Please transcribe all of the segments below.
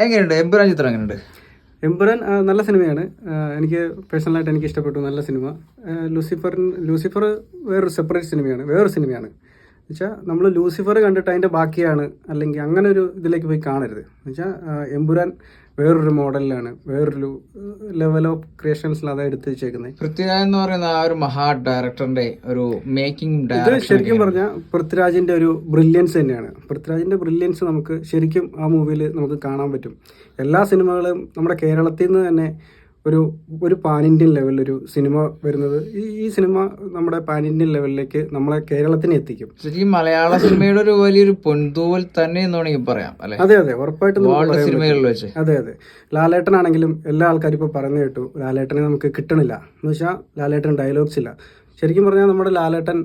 എങ്ങനെയുണ്ട് എമ്പുരാൻ ചിത്രം? എങ്ങനെയുണ്ട്? എമ്പുരാൻ നല്ല സിനിമയാണ്. എനിക്ക് പേഴ്സണലായിട്ട് എനിക്ക് ഇഷ്ടപ്പെട്ടു. നല്ല സിനിമ. ലൂസിഫർ വേറൊരു സെപ്പറേറ്റ് സിനിമയാണ്, വേറൊരു സിനിമയാണ്. എന്നുവെച്ചാൽ നമ്മൾ ലൂസിഫർ കണ്ടിട്ട് അതിൻ്റെ ബാക്കിയാണ്, അല്ലെങ്കിൽ അങ്ങനെ ഒരു ഇതിലേക്ക് പോയി കാണരുത്. എന്നുവെച്ചാൽ എമ്പുരാൻ വേറൊരു മോഡലിലാണ്, വേറൊരു ലെവൽ ഓഫ് ക്രിയേഷൻസിലാണ് അത് എടുത്ത് വെച്ചേക്കുന്നത്. പൃഥ്വിരാജ് എന്ന് പറയുന്ന ആ ഒരു മഹാ ഡയറക്ടറിന്റെ ഒരു മേക്കിംഗ് ഇത് ശരിക്കും പറഞ്ഞാൽ പൃഥ്വിരാജിന്റെ ഒരു ബ്രില്യൻസ് തന്നെയാണ്. പൃഥ്വിരാജിന്റെ ബ്രില്യൻസ് നമുക്ക് ശരിക്കും ആ മൂവിയിൽ നമുക്ക് കാണാൻ പറ്റും. എല്ലാ സിനിമകളും നമ്മുടെ കേരളത്തിൽ നിന്ന് തന്നെ ഒരു പാൻ ഇന്ത്യൻ ലെവലിലൊരു സിനിമ വരുന്നത്, ഈ സിനിമ നമ്മുടെ പാൻ ഇന്ത്യൻ ലെവലിലേക്ക് നമ്മളെ കേരളത്തിനെ എത്തിക്കും. ശരിക്കും മലയാള സിനിമയുടെ ഒരു വലിയൊരു പൊൻതൂവൽ തന്നെ എന്ന് വേണമെങ്കിൽ പറയാം അല്ലെ? അതെ അതെ, ഉറപ്പായിട്ടും സിനിമകളിൽ വെച്ച്. അതെ അതെ. ലാലേട്ടനാണെങ്കിലും എല്ലാ ആൾക്കാരും ഇപ്പോൾ പറഞ്ഞു കേട്ടു ലാലേട്ടനെ നമുക്ക് കിട്ടണില്ല എന്ന് വെച്ചാൽ ലാലേട്ടൻ ഡയലോഗ്സ് ഇല്ല. ശരിക്കും പറഞ്ഞാൽ നമ്മുടെ ലാലേട്ടൻ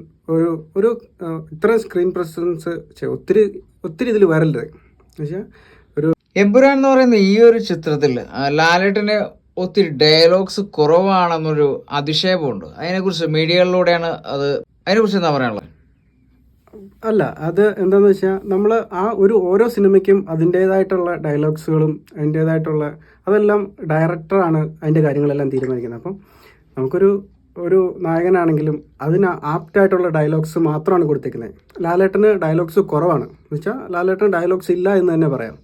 ഒരു ഇത്രയും സ്ക്രീൻ പ്രസൻസ് ഒത്തിരി ഇതിൽ വരരുത്. എന്നുവെച്ചാൽ ഒരു എമ്പുരാൻ എന്ന് പറയുന്ന ഈ ഒരു ചിത്രത്തിൽ ലാലേട്ടന് ഒത്തിരി ഡയലോഗ്സ് കുറവാണെന്നൊരു അധിക്ഷേപമുണ്ട്. അതിനെക്കുറിച്ച് മീഡിയകളിലൂടെയാണ് അതിനെക്കുറിച്ച് എന്താ പറയാനുള്ളത്? അല്ല, അത് എന്താണെന്ന് വെച്ചാൽ നമ്മൾ ഓരോ സിനിമയ്ക്കും അതിൻ്റേതായിട്ടുള്ള ഡയലോഗ്സുകളും അതിൻ്റേതായിട്ടുള്ള അതെല്ലാം ഡയറക്ടറാണ് അതിൻ്റെ കാര്യങ്ങളെല്ലാം തീരുമാനിക്കുന്നത്. അപ്പം ഒരു നായകനാണെങ്കിലും അതിന് ആപ്റ്റായിട്ടുള്ള ഡയലോഗ്സ് മാത്രമാണ് കൊടുത്തേക്കുന്നത്. ലാലേട്ടന് ഡയലോഗ്സ് കുറവാണ് എന്ന് വെച്ചാൽ ലാലേട്ടന് ഡയലോഗ്സ് ഇല്ല എന്ന് തന്നെ പറയാം.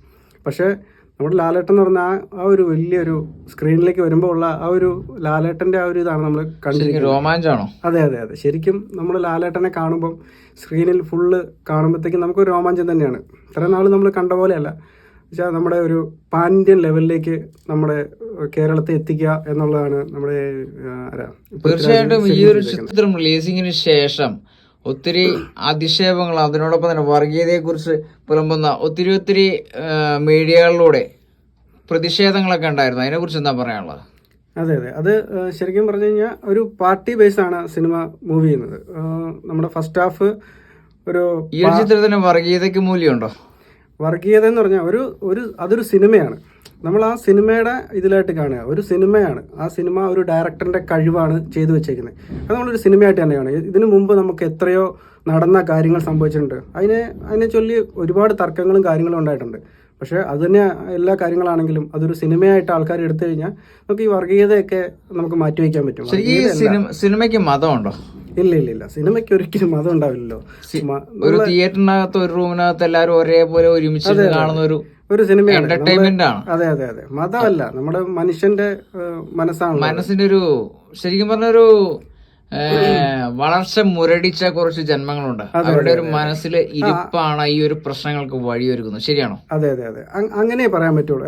പക്ഷേ നമ്മുടെ ലാലേട്ടൻ എന്ന് പറഞ്ഞാൽ ആ ഒരു വലിയൊരു സ്ക്രീനിലേക്ക് വരുമ്പോൾ ഉള്ള ആ ഒരു ലാലേട്ടൻ്റെ ആ ഒരു ഇതാണ് നമ്മൾ കണ്ടിരിക്കുന്നത്. രോമാഞ്ചാണോ? അതെ അതെ അതെ. ശരിക്കും നമ്മൾ ലാലേട്ടനെ കാണുമ്പം സ്ക്രീനിൽ ഫുള്ള് കാണുമ്പോഴത്തേക്കും നമുക്കൊരു രോമാഞ്ചം തന്നെയാണ്. ഇത്ര നാൾ നമ്മൾ കണ്ട പോലെയല്ല. വെച്ചാൽ നമ്മുടെ ഒരു പാൻ ഇന്ത്യൻ ലെവലിലേക്ക് നമ്മുടെ കേരളത്തെ എത്തിക്കുക എന്നുള്ളതാണ് നമ്മുടെ തീർച്ചയായിട്ടും ഈ ഒരു ചിത്രം റിലീസിങ്ങിന് ശേഷം ഒത്തിരി അധിക്ഷേപങ്ങൾ, അതിനോടൊപ്പം തന്നെ വർഗീയതയെ കുറിച്ച് പുലമ്പുന്ന ഒത്തിരി മീഡിയകളിലൂടെ പ്രതിഷേധങ്ങളൊക്കെ ഉണ്ടായിരുന്നു. അതിനെ കുറിച്ച് എന്താ പറയാനുള്ളത്? അതെ അതെ, അത് ശരിക്കും പറഞ്ഞു കഴിഞ്ഞാൽ ഒരു പാർട്ടി ബേസ് ആണ് സിനിമ മൂവ് ചെയ്യുന്നത്. നമ്മുടെ ഫസ്റ്റ് ഹാഫ് ഈ ഒരു ചിത്രത്തിന് വർഗീയതയ്ക്ക് മൂല്യമുണ്ടോ? വർഗീയത എന്ന് പറഞ്ഞാൽ അതൊരു സിനിമയാണ്. നമ്മൾ ആ സിനിമയുടെ ഇതിലായിട്ട് കാണുക. ഒരു സിനിമയാണ്. ആ സിനിമ ഒരു ഡയറക്ടറിന്റെ കഴിവാണ് ചെയ്തു വെച്ചേക്കുന്നത്. അത് നമ്മളൊരു സിനിമയായിട്ട് തന്നെ കാണുക. ഇതിനു മുമ്പ് നമുക്ക് എത്രയോ നടന്ന കാര്യങ്ങൾ സംഭവിച്ചിട്ടുണ്ട്. അതിനെ ചൊല്ലി ഒരുപാട് തർക്കങ്ങളും കാര്യങ്ങളും ഉണ്ടായിട്ടുണ്ട്. പക്ഷേ അത് തന്നെ എല്ലാ കാര്യങ്ങളാണെങ്കിലും അതൊരു സിനിമയായിട്ട് ആൾക്കാർ എടുത്തു കഴിഞ്ഞാൽ നമുക്ക് ഈ വർഗീയതയൊക്കെ നമുക്ക് മാറ്റിവെക്കാൻ പറ്റും. സിനിമയ്ക്ക് മതമുണ്ടോ? ഇല്ല, സിനിമയ്ക്ക് ഒരിക്കലും മതം ഉണ്ടാവില്ലല്ലോ. ഒരു തിയേറ്ററിനകത്ത് ഒരു റൂമിനകത്ത് എല്ലാവരും ഒരേപോലെ ഒരുമിച്ച് കാണുന്ന ഒരു സിനിമയാണ്. എന്റർടൈൻമെന്റ് ആണ്. അതെ അതെ അതെ. മതമല്ല, നമ്മുടെ മനുഷ്യന്റെ മനസ്സിന്റെ ഒരു ശരിക്കും പറഞ്ഞൊരു വളർച്ച മുരടിച്ച കുറച്ച് ജന്മങ്ങളുണ്ട്. അവരുടെ ഒരു മനസ്സിൽ ഇരിപ്പാണ് ഈ ഒരു പ്രശ്നങ്ങൾക്ക് വഴിയൊരുക്കുന്നത്. ശരിയാണോ? അതെ അതെ അതെ, അങ്ങനെ പറയാൻ പറ്റുള്ളൂ.